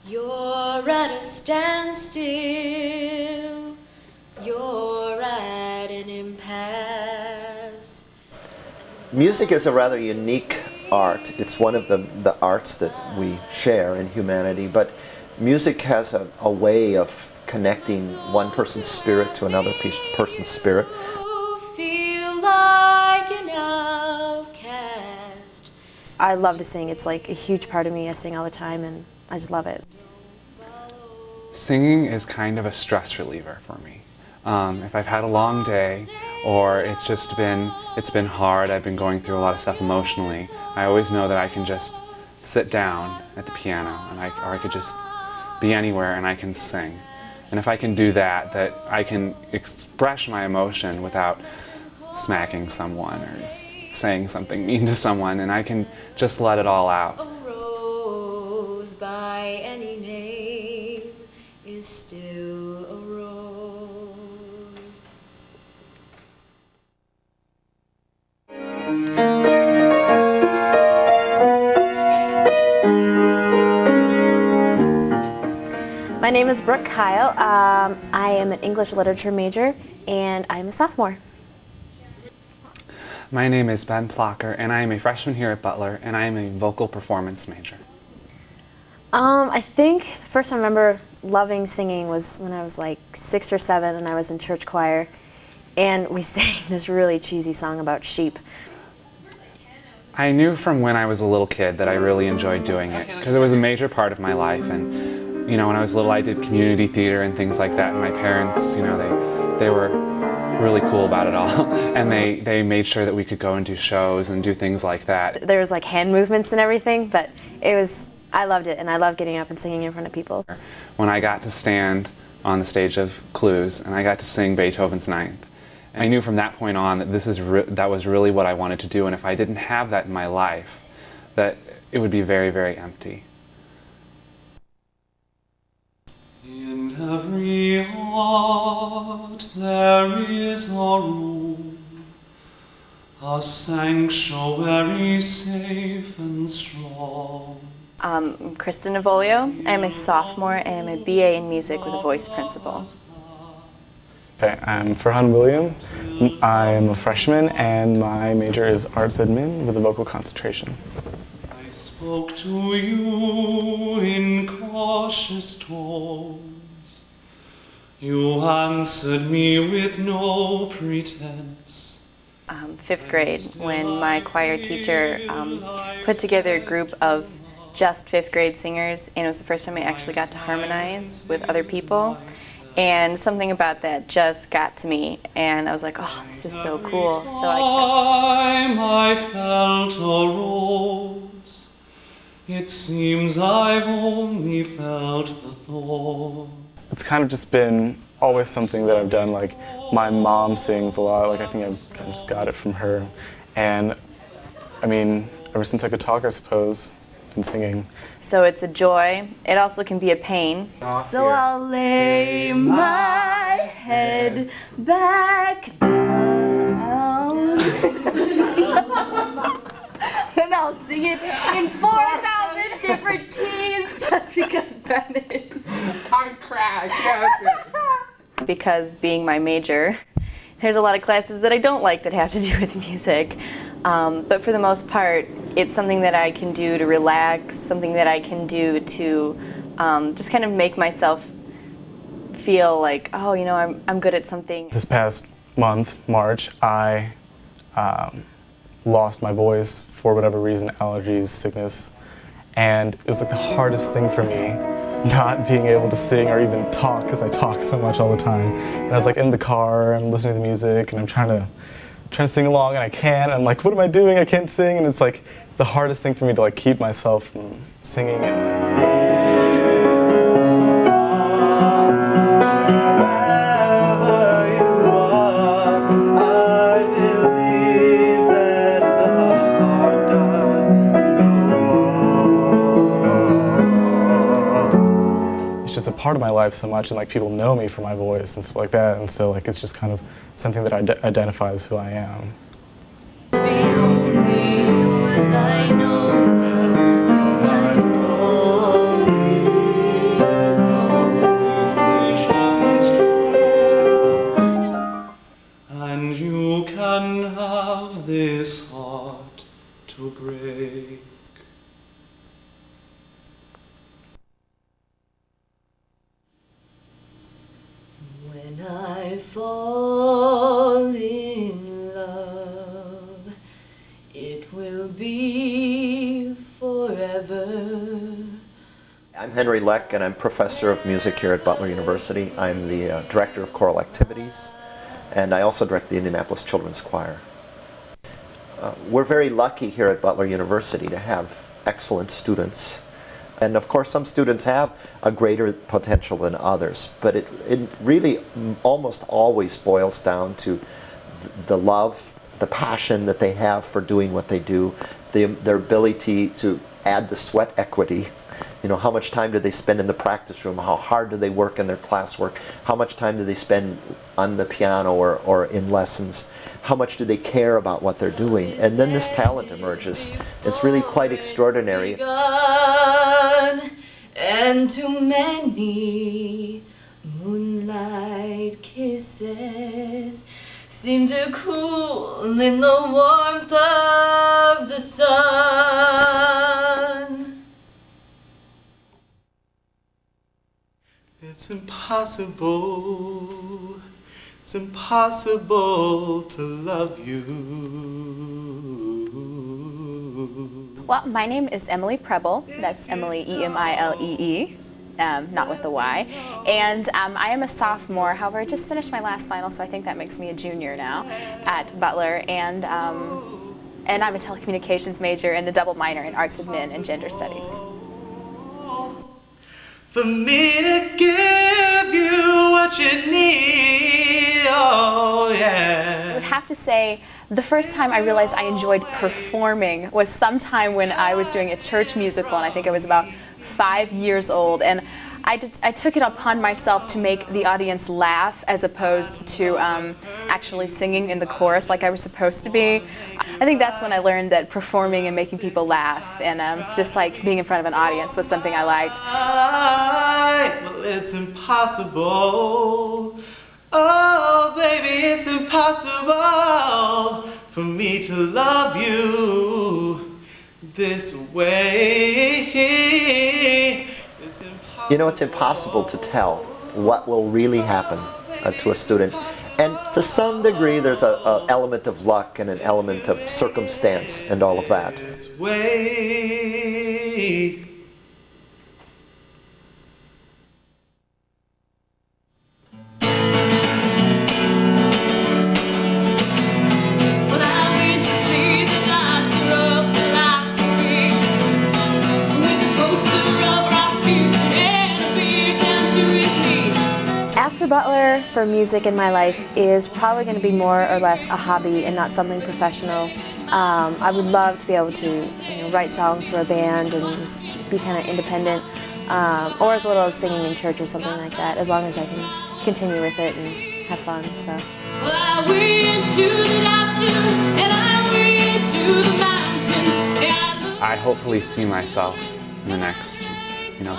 You're at a standstill, you're at an impasse. Music is a rather unique art. It's one of the arts that we share in humanity, but music has a way of connecting one person's spirit to another person's spirit. Feel like an outcast. I love to sing. It's like a huge part of me. I sing all the time and I just love it. Singing is kind of a stress reliever for me. If I've had a long day or it's been hard, I've been going through a lot of stuff emotionally, I always know that I can just sit down at the piano or I could just be anywhere and I can sing. And if I can do that, I can express my emotion without smacking someone or saying something mean to someone, and I can just let it all out. A rose by any name is still a rose. My name is Brooke Kile. I am an English literature major and I'm a sophomore. My name is Plocher and I am a freshman here at Butler and I am a vocal performance major. I think the first time I remember loving singing was when I was like 6 or 7 and I was in church choir and we sang this really cheesy song about sheep. I knew from when I was a little kid that I really enjoyed doing it because it was a major part of my life, and you know, when I was little I did community theater and things like that, and my parents, you know, they were really cool about it all and they made sure that we could go and do shows and do things like that. There was like hand movements and everything, but I loved it and I loved getting up and singing in front of people. When I got to stand on the stage of Clues and I got to sing Beethoven's Ninth, I knew from that point on that that was really what I wanted to do, and if I didn't have that in my life, that it would be very, very empty. In every heart there is a room, a sanctuary safe and strong. I'm Cristen Navolio. I'm a sophomore and I'm a BA in music with a voice principal. Okay, I'm Farhan William. I am a freshman and my major is arts admin with a vocal concentration. I spoke to you in cautious tones. You answered me with no pretense. 5th grade, when my choir teacher put together a group of just 5th grade singers, and it was the first time I actually got to harmonize with other people. And something about that just got to me, and I was like, oh, this is so cool. So I felt a rose. It seems I've only felt the thorn. It's kind of just been always something that I've done. Like, my mom sings a lot. Like, I think I've kind of just got it from her. And I mean, ever since I could talk, I suppose, I've been singing. So it's a joy. It also can be a pain. So I'll lay my head back down and I'll sing it in 4,000 different keys just because Bennett. I'm cracked. Because being my major, there's a lot of classes that I don't like that have to do with music. But for the most part, it's something that I can do to relax, something that I can do to just kind of make myself feel like, oh, you know, I'm good at something. This past month, March, I lost my voice for whatever reason, allergies, sickness, and it was like the hardest thing for me not being able to sing or even talk, because I talk so much all the time. And I was like in the car, I'm listening to the music, and I'm trying to sing along, and I can't, and I'm like, what am I doing? I can't sing, and it's like the hardest thing for me to like keep myself from singing. It's just a part of my life so much, and like people know me for my voice and stuff like that, and so like it's just kind of something that identifies who I am. I'm Henry Leck, and I'm professor of music here at Butler University. I'm the director of choral activities, and I also direct the Indianapolis Children's Choir. We're very lucky here at Butler University to have excellent students. And of course, some students have a greater potential than others, but it really almost always boils down to the love, the passion that they have for doing what they do, their ability to add the sweat equity. You know, how much time do they spend in the practice room? How hard do they work in their classwork? How much time do they spend on the piano or in lessons? How much do they care about what they're doing? And then this talent emerges. It's really quite extraordinary. And too many moonlight kisses seem to cool in the warmth of the sun. It's impossible to love you. Well, my name is Emily Preble. That's Emily, E-M-I-L-E-E, not with the Y. And I am a sophomore. However, I just finished my last final, so I think that makes me a junior now at Butler. And I'm a telecommunications major and a double minor in arts admin and gender studies. For me to give you what you need, oh yeah. I would have to say the first time I realized I enjoyed performing was sometime when I was doing a church musical, and I think I was about 5 years old. And I took it upon myself to make the audience laugh as opposed to actually singing in the chorus like I was supposed to be. I think that's when I learned that performing and making people laugh and just like being in front of an audience was something I liked. Well, it's impossible. Oh, baby, it's impossible for me to love you this way. You know, it's impossible to tell what will really happen to a student. And to some degree, there's an element of luck and an element of circumstance and all of that. This way. After Butler, for music in my life is probably going to be more or less a hobby and not something professional. I would love to be able to write songs for a band and just be kind of independent, or as little as singing in church or something like that, as long as I can continue with it and have fun. So. Well, I went to the doctor and I went to the mountains. I hopefully see myself in the next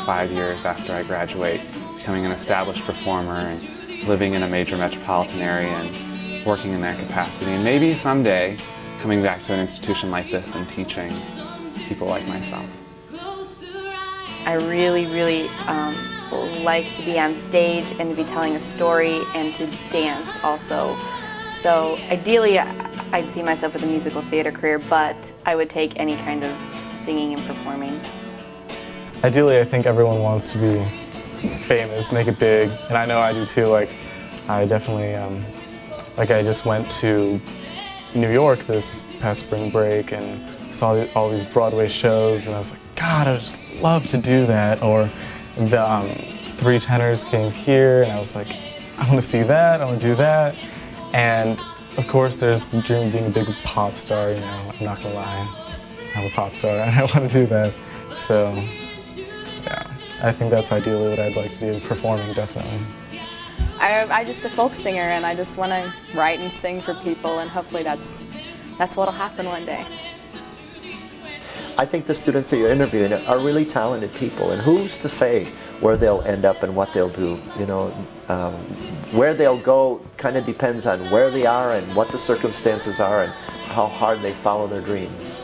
5 years after I graduate, becoming an established performer and living in a major metropolitan area and working in that capacity. And maybe someday coming back to an institution like this and teaching people like myself. I really like to be on stage and to be telling a story and to dance also. So ideally I'd see myself with a musical theater career, but I would take any kind of singing and performing. Ideally, I think everyone wants to be famous, make it big, and I know I do too. Like, I definitely, like I just went to New York this past spring break and saw all these Broadway shows, and I was like, God, I would just love to do that. Or the Three Tenors came here, and I was like, I want to see that, I want to do that. And of course, there's the dream of being a big pop star. I'm not gonna lie, I'm a pop star, and I want to do that. So. Yeah, I think that's ideally what I'd like to do, performing, definitely. I'm just a folk singer, and I just want to write and sing for people, and hopefully that's what'll happen one day. I think the students that you're interviewing are really talented people, and who's to say where they'll end up and what they'll do? Where they'll go kind of depends on where they are and what the circumstances are and how hard they follow their dreams.